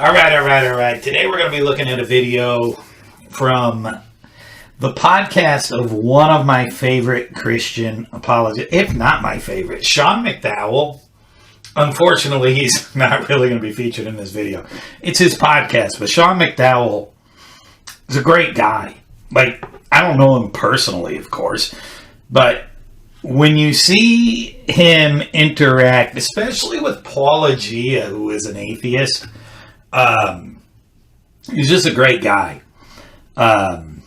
All right. Today we're going to be looking at a video from the podcast of one of my favorite Christian apologists, if not my favorite, Sean McDowell. Unfortunately, he's not really going to be featured in this video. It's his podcast, but Sean McDowell is a great guy. Like, I don't know him personally, of course, but when you see him interact, especially with Paulagia, who is an atheist, he's just a great guy. When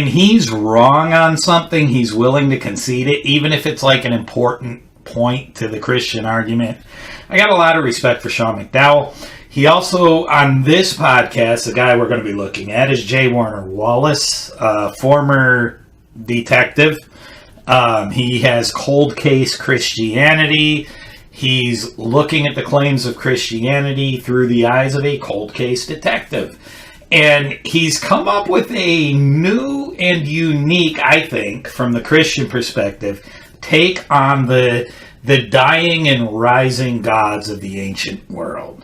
he's wrong on something, he's willing to concede it, even if it's like an important point to the Christian argument. I got a lot of respect for Sean McDowell. He also, on this podcast, the guy we're going to be looking at is J. Warner Wallace, former detective. He has Cold Case Christianity. He's looking at the claims of Christianity through the eyes of a cold case detective. And he's come up with a new and unique, I think, from the Christian perspective, take on the dying and rising gods of the ancient world.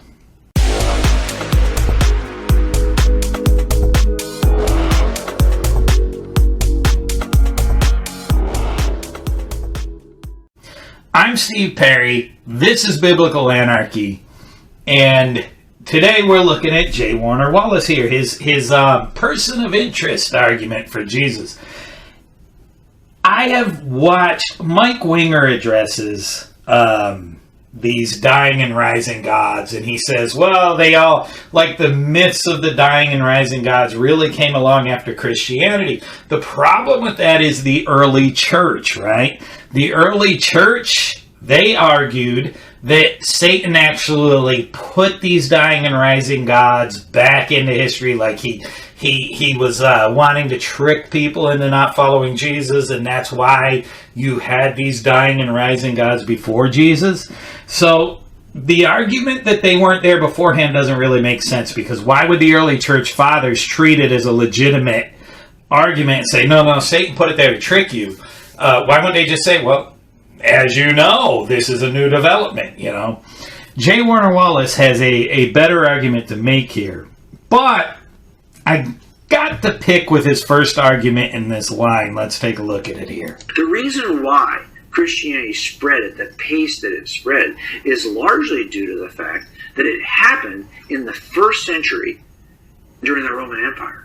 I'm Steve Perry. This is Biblical Anarchy, and today we're looking at J. Warner Wallace here, his person of interest argument for Jesus. I have watched Mike Winger addresses these dying and rising gods, and he says, well, they all, like the myths of the dying and rising gods really came along after Christianity. The problem with that is the early church, right? The early church, they argued that Satan actually put these dying and rising gods back into history, like he was wanting to trick people into not following Jesus, and that's why you had these dying and rising gods before Jesus. So the argument that they weren't there beforehand doesn't really make sense, because why would the early church fathers treat it as a legitimate argument and say, no, Satan put it there to trick you? Why wouldn't they just say, well, as you know, this is a new development, J. Warner Wallace has a better argument to make here. But I got to pick with his first argument in this line. Let's take a look at it here. The reason why Christianity spread at the pace that it spread is largely due to the fact that it happened in the first century during the Roman Empire.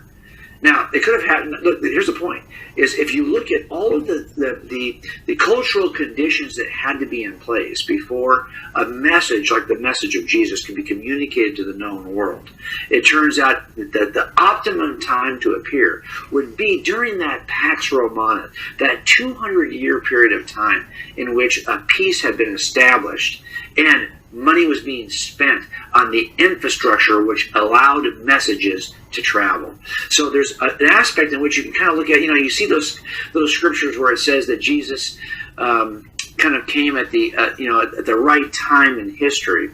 Now, it could have happened. Look, here's the point: is if you look at all of the cultural conditions that had to be in place before a message like the message of Jesus can be communicated to the known world, it turns out that the optimum time to appear would be during that Pax Romana, that 200-year period of time in which a peace had been established and money was being spent on the infrastructure which allowed messages to travel. So there's an aspect in which you can kind of look at, you see those scriptures where it says that Jesus kind of came at the at the right time in history.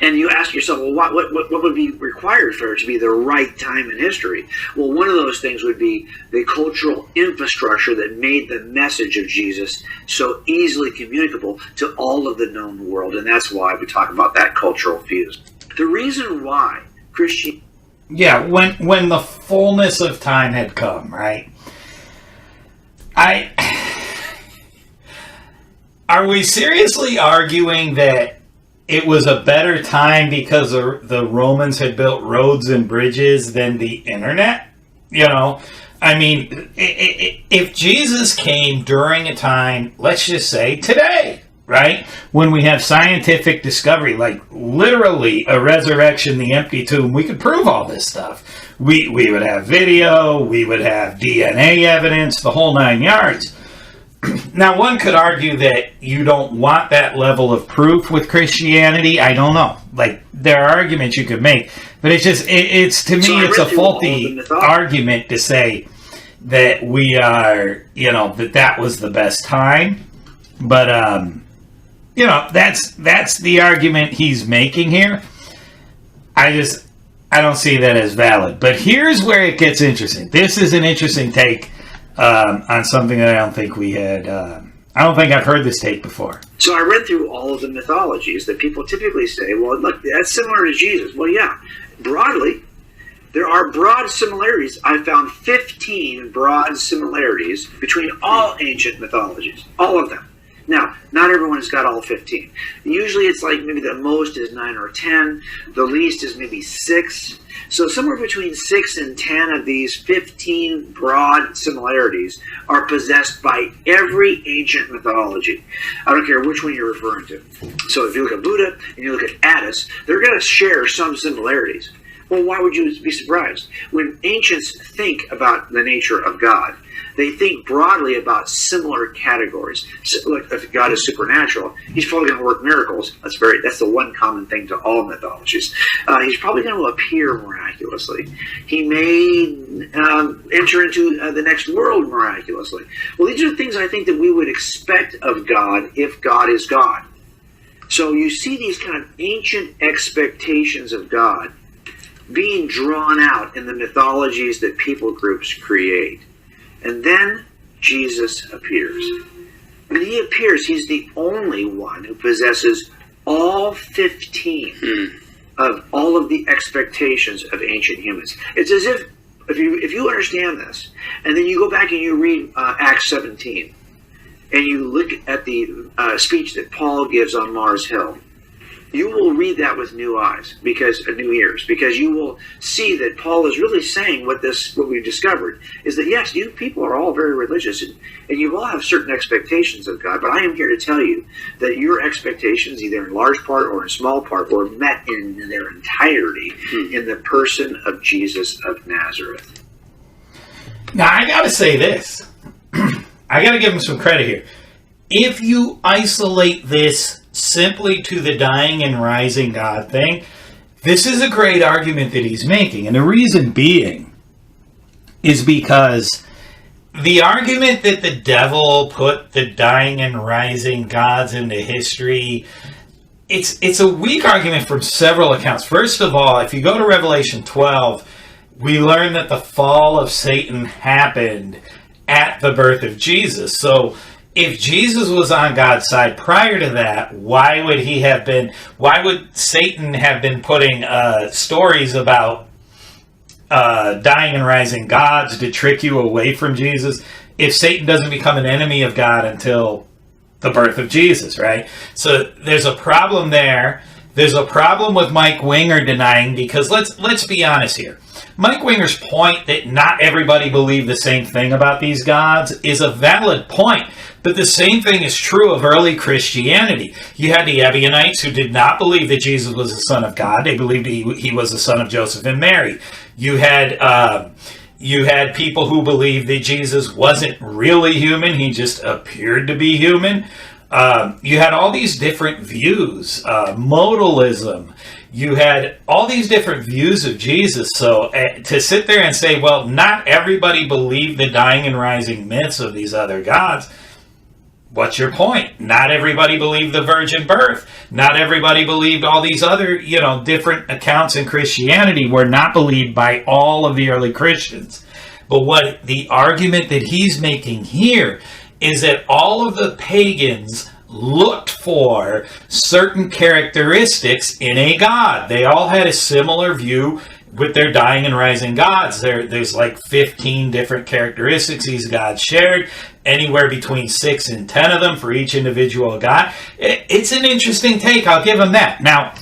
And you ask yourself, well, what would be required for it to be the right time in history? Well, one of those things would be the cultural infrastructure that made the message of Jesus so easily communicable to all of the known world. And that's why we talk about that cultural fuse. The reason why Christianity... Yeah, when the fullness of time had come, right? Are we seriously arguing that it was a better time because the Romans had built roads and bridges than the internet? I mean, if Jesus came during a time, let's just say today, right, when we have scientific discovery, like literally a resurrection, the empty tomb, we could prove all this stuff. We would have video, we would have DNA evidence, the whole 9 yards. Now, one could argue that you don't want that level of proof with Christianity. I don't know. Like, there are arguments you could make, but it's to me, it's a faulty argument to say that we are, that was the best time. But, that's the argument he's making here. I don't see that as valid. But here's where it gets interesting. This is an interesting take on something that I don't think we had I don't think I've heard this take before. So I read through all of the mythologies that people typically say, well, look, that's similar to Jesus. Well, yeah, broadly, there are broad similarities. I found 15 broad similarities between all ancient mythologies, all of them. Now, not everyone's got all 15. Usually it's like maybe the most is 9 or 10. The least is maybe 6. So somewhere between 6 and 10 of these 15 broad similarities are possessed by every ancient mythology. I don't care which one you're referring to. So if you look at Buddha and you look at Attis, they're going to share some similarities. Well, why would you be surprised? When ancients think about the nature of God, they think broadly about similar categories. So, like, if God is supernatural, he's probably going to work miracles. That's the one common thing to all mythologies. He's probably going to appear miraculously. He may enter into the next world miraculously. Well, these are things I think that we would expect of God if God is God. So you see these kind of ancient expectations of God being drawn out in the mythologies that people groups create. And then Jesus appears. When he appears, he's the only one who possesses all 15 of all of the expectations of ancient humans. It's as if you understand this, and then you go back and you read Acts 17, and you look at the speech that Paul gives on Mars Hill, you will read that with new eyes, new ears, because you will see that Paul is really saying what we've discovered is that yes, you people are all very religious and you all have certain expectations of God, but I am here to tell you that your expectations, either in large part or in small part, were met in their entirety in the person of Jesus of Nazareth. Now, I got to say this. I got to give him some credit here. If you isolate this simply to the dying and rising God thing, this is a great argument that he's making. And the reason being is because the argument that the devil put the dying and rising gods into history, it's a weak argument from several accounts. First of all, if you go to Revelation 12, we learn that the fall of Satan happened at the birth of Jesus. So if Jesus was on God's side prior to that, why would Satan have been putting stories about dying and rising gods to trick you away from Jesus if Satan doesn't become an enemy of God until the birth of Jesus, right? So there's a problem there. There's a problem with Mike Winger denying, because let's be honest here. Mike Winger's point that not everybody believed the same thing about these gods is a valid point, but the same thing is true of early Christianity. You had the Ebionites who did not believe that Jesus was the Son of God. They believed he was the son of Joseph and Mary. You had people who believed that Jesus wasn't really human. He just appeared to be human. You had all these different views, modalism. You had all these different views of Jesus. So to sit there and say, well, not everybody believed the dying and rising myths of these other gods, what's your point? Not everybody believed the virgin birth. Not everybody believed all these other, different accounts in Christianity were not believed by all of the early Christians. But what the argument that he's making here is that all of the pagans looked for certain characteristics in a god. They all had a similar view with their dying and rising gods. There's like 15 different characteristics these gods shared, anywhere between 6 and 10 of them for each individual god. It's an interesting take, I'll give him that. Now,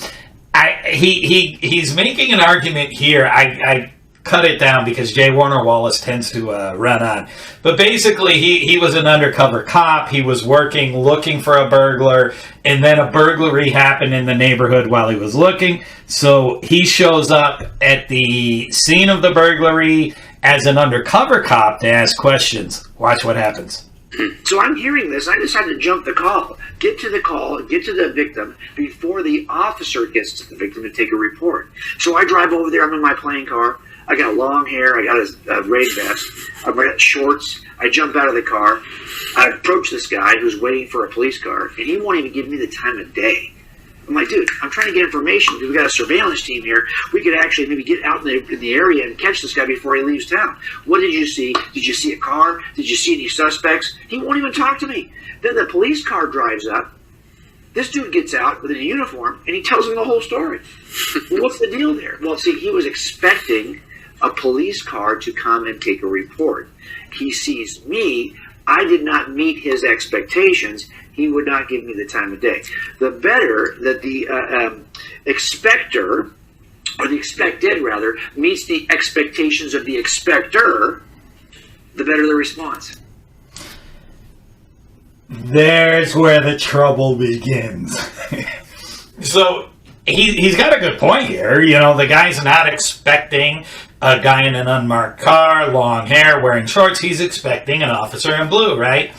he's making an argument here. I cut it down because J. Warner Wallace tends to run on. But basically, he was an undercover cop. He was looking for a burglar, and then a burglary happened in the neighborhood while he was looking. So he shows up at the scene of the burglary as an undercover cop to ask questions. Watch what happens. So I'm hearing this. I decided to jump the call, get to the victim before the officer gets to the victim to take a report. So I drive over there. I'm in my playing car. I got long hair. I got a rain vest. I've got shorts. I jump out of the car. I approach this guy who's waiting for a police car, and he won't even give me the time of day. I'm like, dude, I'm trying to get information because we got a surveillance team here. We could actually maybe get out in the area and catch this guy before he leaves town. What did you see? Did you see a car? Did you see any suspects? He won't even talk to me. Then the police car drives up. This dude gets out with a uniform, and he tells him the whole story. Well, what's the deal there? Well, see, he was expecting a police car to come and take a report. He sees me. I did not meet his expectations. He would not give me the time of day. The better that the expector, or the expected rather, meets the expectations of the expector, the better the response. There's where the trouble begins. So he's got a good point here. You know, the guy's not expecting a guy in an unmarked car, long hair, wearing shorts. He's expecting an officer in blue, right?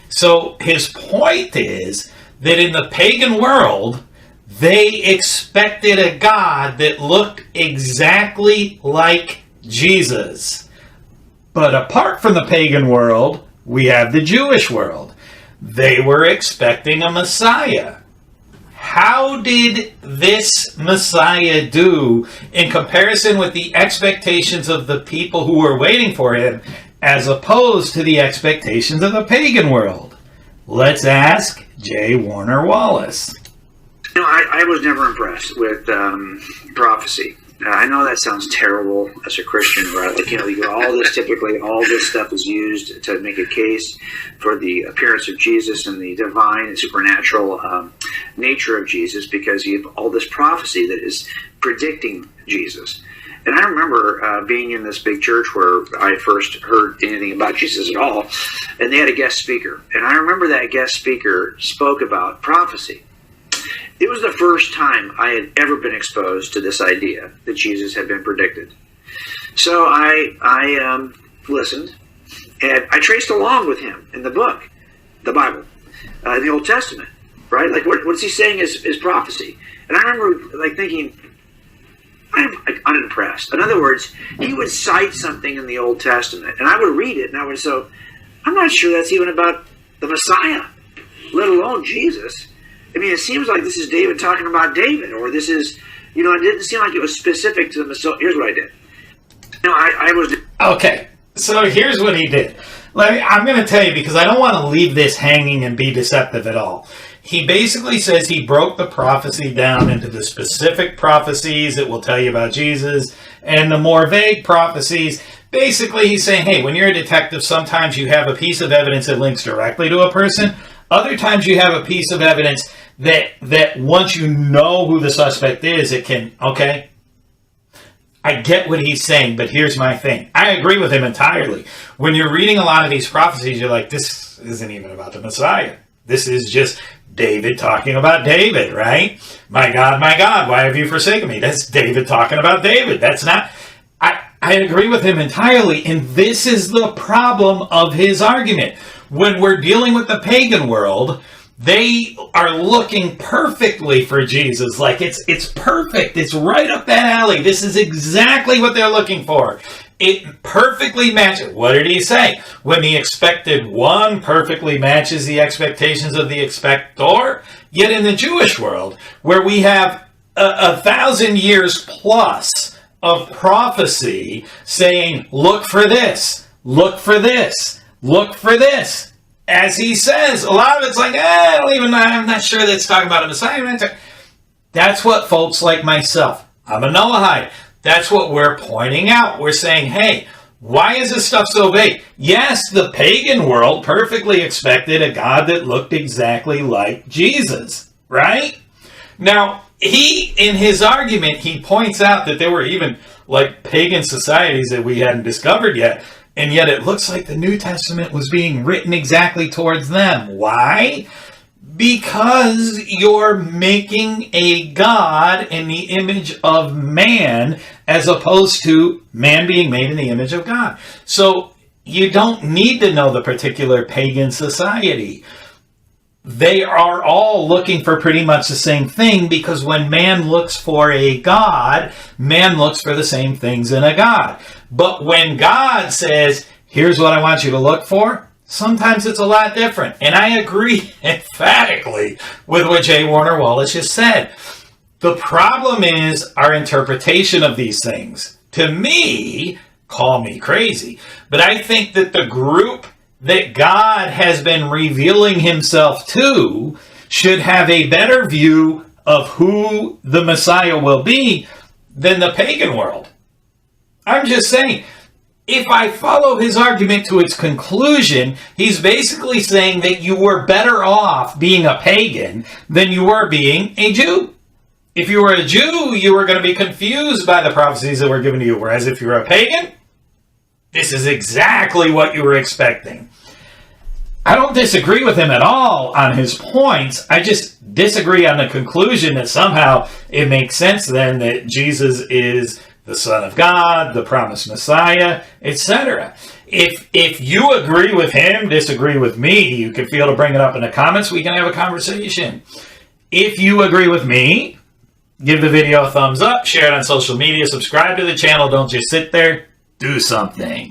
So his point is that in the pagan world, they expected a God that looked exactly like Jesus. But apart from the pagan world, we have the Jewish world. They were expecting a Messiah. How did this Messiah do in comparison with the expectations of the people who were waiting for him, as opposed to the expectations of the pagan world? Let's ask J. Warner Wallace. You know, I was never impressed with prophecy. I know that sounds terrible as a Christian, right? Like, you know, all this stuff is used to make a case for the appearance of Jesus and the divine and supernatural nature of Jesus, because you have all this prophecy that is predicting Jesus. And I remember being in this big church where I first heard anything about Jesus at all, and they had a guest speaker. And I remember that guest speaker spoke about prophecy. It was the first time I had ever been exposed to this idea that Jesus had been predicted. So I listened, and I traced along with him in the book, the Bible, in the Old Testament, right? Like, what's he saying is prophecy? And I remember, like, thinking, I'm unimpressed. In other words, he would cite something in the Old Testament, and I would read it, and I would say, I'm not sure that's even about the Messiah, let alone Jesus. I mean, it seems like this is David talking about David, or this is, you know, it didn't seem like it was specific to the Messiah. Here's what I did. You know, I was... Okay, so here's what he did. I'm going to tell you, because I don't want to leave this hanging and be deceptive at all. He basically says he broke the prophecy down into the specific prophecies that will tell you about Jesus, and the more vague prophecies. Basically, he's saying, hey, when you're a detective, sometimes you have a piece of evidence that links directly to a person. Other times you have a piece of evidence that once you know who the suspect is, it can, okay, I get what he's saying, but here's my thing. I agree with him entirely. When you're reading a lot of these prophecies, you're like, this isn't even about the Messiah. This is just David talking about David, right? My God, why have you forsaken me? That's David talking about David. That's not... I agree with him entirely, and this is the problem of his argument. When we're dealing with the pagan world, they are looking perfectly for Jesus. Like, it's perfect. It's right up that alley. This is exactly what they're looking for. It perfectly matches. What did he say? When the expected one perfectly matches the expectations of the expector. Yet in the Jewish world, where we have 1,000 years plus of prophecy saying, look for this, look for this, look for this. As he says, a lot of it's like, I'm not sure that's talking about a Messiah. That's what folks like myself, I'm a Noahide. That's what we're pointing out. We're saying, hey, why is this stuff so vague? Yes, the pagan world perfectly expected a God that looked exactly like Jesus, right? Now, in his argument, he points out that there were even like pagan societies that we hadn't discovered yet, and yet it looks like the New Testament was being written exactly towards them. Why? Because you're making a God in the image of man, as opposed to man being made in the image of God. So you don't need to know the particular pagan society. They are all looking for pretty much the same thing, because when man looks for a God, man looks for the same things in a God. But when God says, here's what I want you to look for, Sometimes it's a lot different. And I agree emphatically with what J. Warner Wallace just said. The problem is our interpretation of these things. To me, call me crazy, but I think that the group that God has been revealing himself to should have a better view of who the Messiah will be than the pagan world. I'm just saying, if I follow his argument to its conclusion, he's basically saying that you were better off being a pagan than you were being a Jew. If you were a Jew, you were going to be confused by the prophecies that were given to you, whereas if you're a pagan, this is exactly what you were expecting. I don't disagree with him at all on his points. I just disagree on the conclusion that somehow it makes sense then that Jesus is the Son of God, the promised Messiah, etc. If you agree with him, disagree with me, you can feel to bring it up in the comments. We can have a conversation. If you agree with me, give the video a thumbs up, share it on social media, subscribe to the channel. Don't just sit there. Do something.